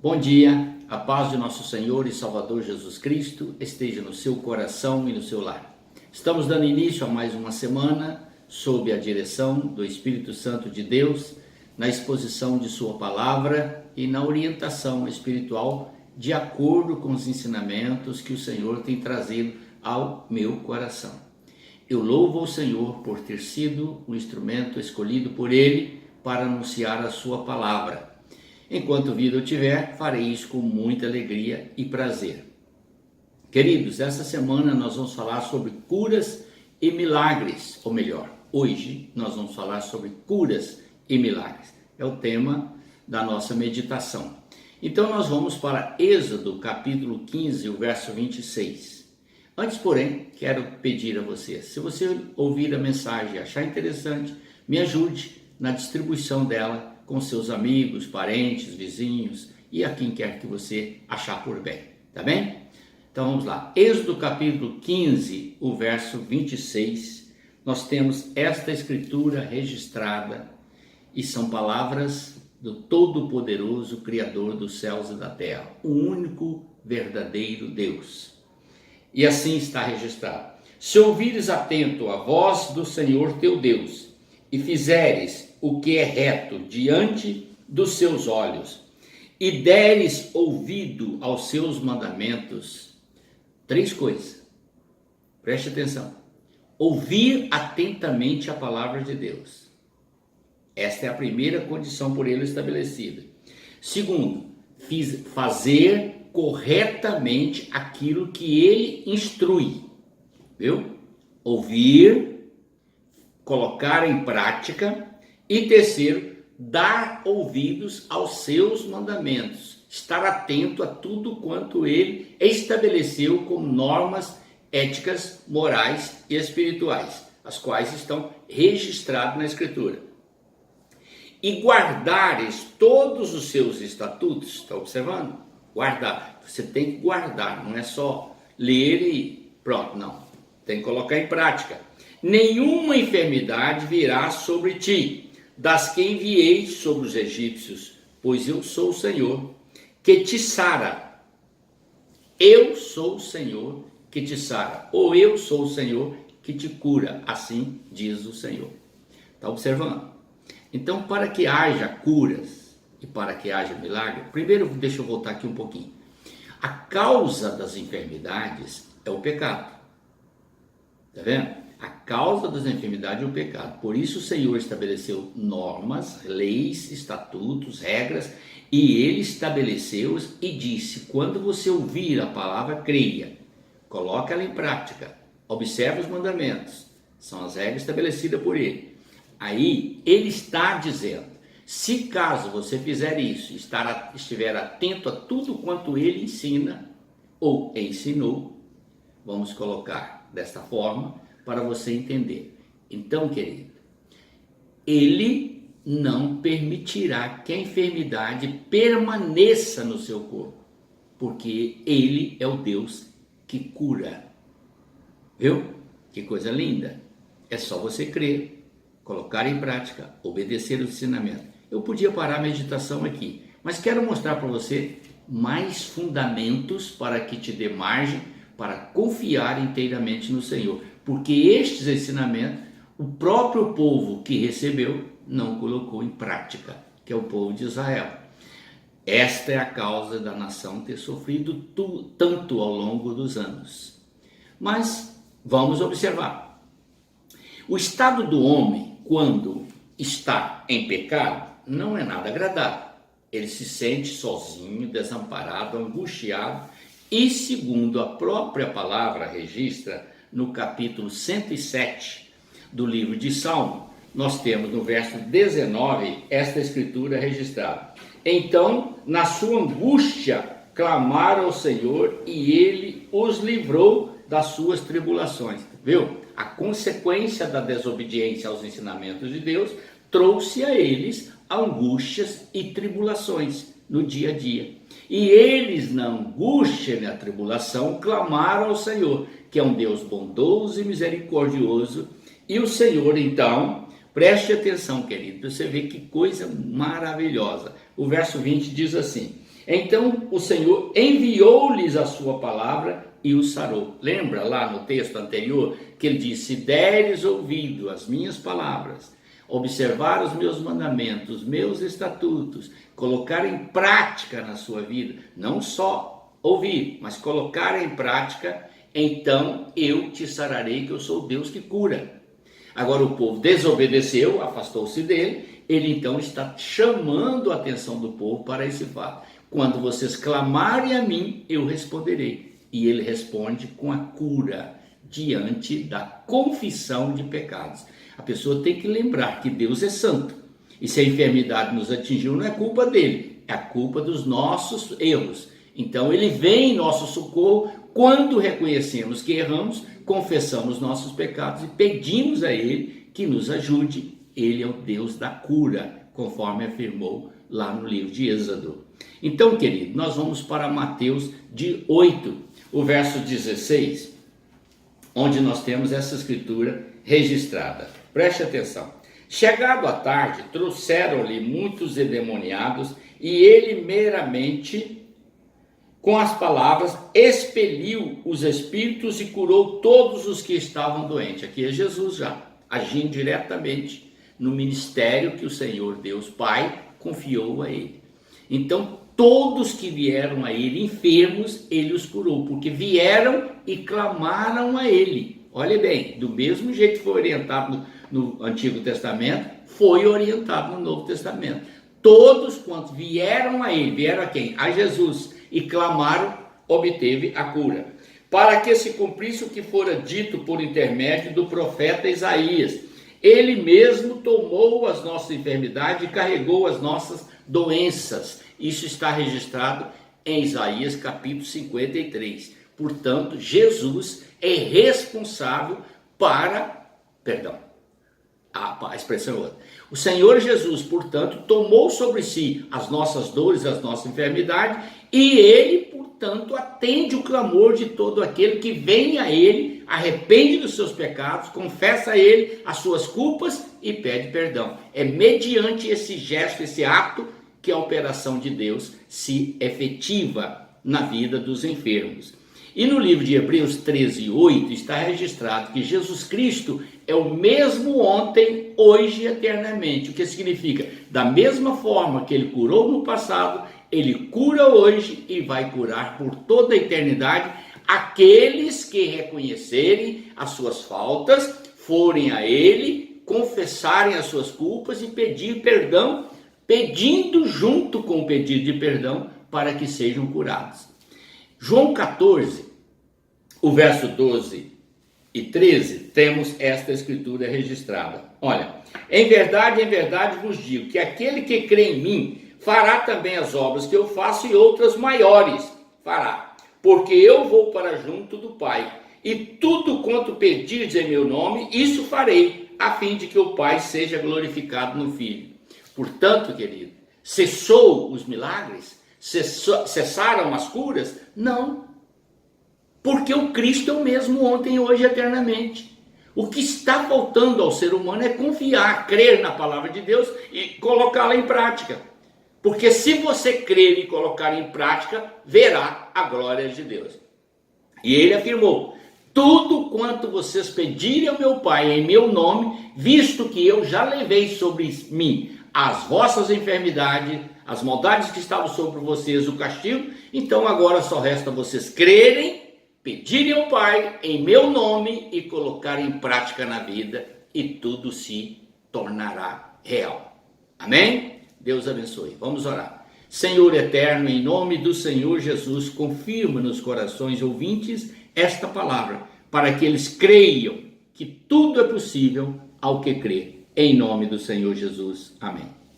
Bom dia, a paz de nosso Senhor e Salvador Jesus Cristo esteja no seu coração e no seu lar. Estamos dando início a mais uma semana sob a direção do Espírito Santo de Deus, na exposição de sua palavra e na orientação espiritual de acordo com os ensinamentos que o Senhor tem trazido ao meu coração. Eu louvo ao Senhor por ter sido um instrumento escolhido por Ele para anunciar a sua palavra. Enquanto vida eu tiver, farei isso com muita alegria e prazer. Queridos, essa semana nós vamos falar sobre curas e milagres, ou melhor, hoje nós vamos falar sobre curas e milagres. É o tema da nossa meditação. Então nós vamos para Êxodo capítulo 15, o verso 26. Antes, porém, quero pedir a você, se você ouvir a mensagem e achar interessante, me ajude na distribuição dela com seus amigos, parentes, vizinhos e a quem quer que você achar por bem, tá bem? Então vamos lá, Êxodo capítulo 15, o verso 26, nós temos esta escritura registrada e são palavras do Todo-Poderoso Criador dos céus e da terra, o único verdadeiro Deus. E assim está registrado: se ouvires atento a voz do Senhor teu Deus e fizeres o que é reto diante dos seus olhos, e deres ouvido aos seus mandamentos. Três coisas, preste atenção: ouvir atentamente a palavra de Deus, esta é a primeira condição por ele estabelecida. Segundo, fazer corretamente aquilo que ele instrui, viu? Ouvir, colocar em prática. E terceiro, dar ouvidos aos seus mandamentos, estar atento a tudo quanto ele estabeleceu como normas éticas, morais e espirituais, as quais estão registradas na Escritura. E guardares todos os seus estatutos, está observando? Guardar, você tem que guardar, não é só ler e pronto, não, tem que colocar em prática. Nenhuma enfermidade virá sobre ti, das que enviei sobre os egípcios, pois eu sou o Senhor que te sara. Eu sou o Senhor que te sara, ou eu sou o Senhor que te cura, assim diz o Senhor. Está observando? Então, para que haja curas e para que haja milagre, primeiro deixa eu voltar aqui um pouquinho. A causa das enfermidades é o pecado. Está vendo? A causa das enfermidades é o pecado. Por isso o Senhor estabeleceu normas, leis, estatutos, regras, e ele estabeleceu-os e disse: quando você ouvir a palavra, creia, coloque ela em prática, observe os mandamentos, são as regras estabelecidas por ele. Aí ele está dizendo: se caso você fizer isso, estiver atento a tudo quanto ele ensina ou ensinou, vamos colocar desta forma para você entender. Então, querido, ele não permitirá que a enfermidade permaneça no seu corpo, porque ele é o Deus que cura. Viu? Que coisa linda! É só você crer, colocar em prática, obedecer os ensinamentos. Eu podia parar a meditação aqui, mas quero mostrar para você mais fundamentos para que te dê margem para confiar inteiramente no Senhor, porque estes ensinamentos o próprio povo que recebeu não colocou em prática, que é o povo de Israel. Esta é a causa da nação ter sofrido tanto ao longo dos anos. Mas vamos observar. O estado do homem, quando está em pecado, não é nada agradável. Ele se sente sozinho, desamparado, angustiado, e segundo a própria palavra registra no capítulo 107 do livro de Salmo, nós temos no verso 19 esta escritura registrada: então, na sua angústia, clamaram ao Senhor e ele os livrou das suas tribulações. Viu? A consequência da desobediência aos ensinamentos de Deus trouxe a eles angústias e tribulações no dia a dia. E eles, na angústia e na tribulação, clamaram ao Senhor, que é um Deus bondoso e misericordioso. E o Senhor, então, preste atenção, querido, você vê que coisa maravilhosa. O verso 20 diz assim: Então o Senhor enviou-lhes a sua palavra e os sarou. Lembra lá no texto anterior que ele disse: se deres ouvido às minhas palavras, observar os meus mandamentos, meus estatutos, colocar em prática na sua vida, não só ouvir, mas colocar em prática, então eu te sararei, que eu sou o Deus que cura. Agora o povo desobedeceu, afastou-se dele, ele então está chamando a atenção do povo para esse fato. Quando vocês clamarem a mim, eu responderei. E ele responde com a cura diante da confissão de pecados. A pessoa tem que lembrar que Deus é santo. E se a enfermidade nos atingiu, não é culpa dele, é a culpa dos nossos erros. Então ele vem em nosso socorro quando reconhecemos que erramos, confessamos nossos pecados e pedimos a ele que nos ajude. Ele é o Deus da cura, conforme afirmou lá no livro de Êxodo. Então, querido, nós vamos para Mateus 8, o verso 16, onde nós temos essa escritura registrada. Preste atenção. Chegado à tarde, trouxeram-lhe muitos endemoniados, e ele meramente, com as palavras, expeliu os espíritos e curou todos os que estavam doentes. Aqui é Jesus já, agindo diretamente no ministério que o Senhor Deus Pai confiou a ele. Então, todos que vieram a ele enfermos, ele os curou, porque vieram e clamaram a ele. Olha bem, do mesmo jeito que foi orientado no Antigo Testamento, foi orientado no Novo Testamento. Todos quantos vieram a ele, vieram a quem? A Jesus, e clamaram, obteve a cura. Para que se cumprisse o que fora dito por intermédio do profeta Isaías: ele mesmo tomou as nossas enfermidades e carregou as nossas doenças. Isso está registrado em Isaías capítulo 53. Portanto, Jesus é responsável para... a expressão é outra. O Senhor Jesus, portanto, tomou sobre si as nossas dores, as nossas enfermidades, e ele, portanto, atende o clamor de todo aquele que vem a ele, arrepende dos seus pecados, confessa a ele as suas culpas e pede perdão. É mediante esse gesto, esse ato, que a operação de Deus se efetiva na vida dos enfermos. E no livro de Hebreus 13:8 está registrado que Jesus Cristo é o mesmo ontem, hoje e eternamente. O que significa? Da mesma forma que ele curou no passado, ele cura hoje e vai curar por toda a eternidade aqueles que reconhecerem as suas faltas, forem a ele, confessarem as suas culpas e pedir perdão, pedindo junto com o pedido de perdão para que sejam curados. João 14, o verso 12 e 13, temos esta escritura registrada. Olha: em verdade vos digo que aquele que crê em mim fará também as obras que eu faço e outras maiores fará, porque eu vou para junto do Pai, e tudo quanto pedirdes em meu nome, isso farei, a fim de que o Pai seja glorificado no Filho. Portanto, querido, cessou os milagres? Cessaram as curas? Não, porque o Cristo é o mesmo ontem, hoje e eternamente. O que está faltando ao ser humano é confiar, crer na palavra de Deus e colocá-la em prática. Porque se você crer e colocar em prática, verá a glória de Deus. E ele afirmou: tudo quanto vocês pedirem ao meu Pai em meu nome, visto que eu já levei sobre mim as vossas enfermidades, as maldades que estavam sobre vocês, o castigo, então agora só resta vocês crerem, pedirem ao Pai em meu nome e colocarem em prática na vida, e tudo se tornará real. Amém? Deus abençoe. Vamos orar. Senhor eterno, em nome do Senhor Jesus, confirma nos corações ouvintes esta palavra, para que eles creiam que tudo é possível ao que crê. Em nome do Senhor Jesus. Amém.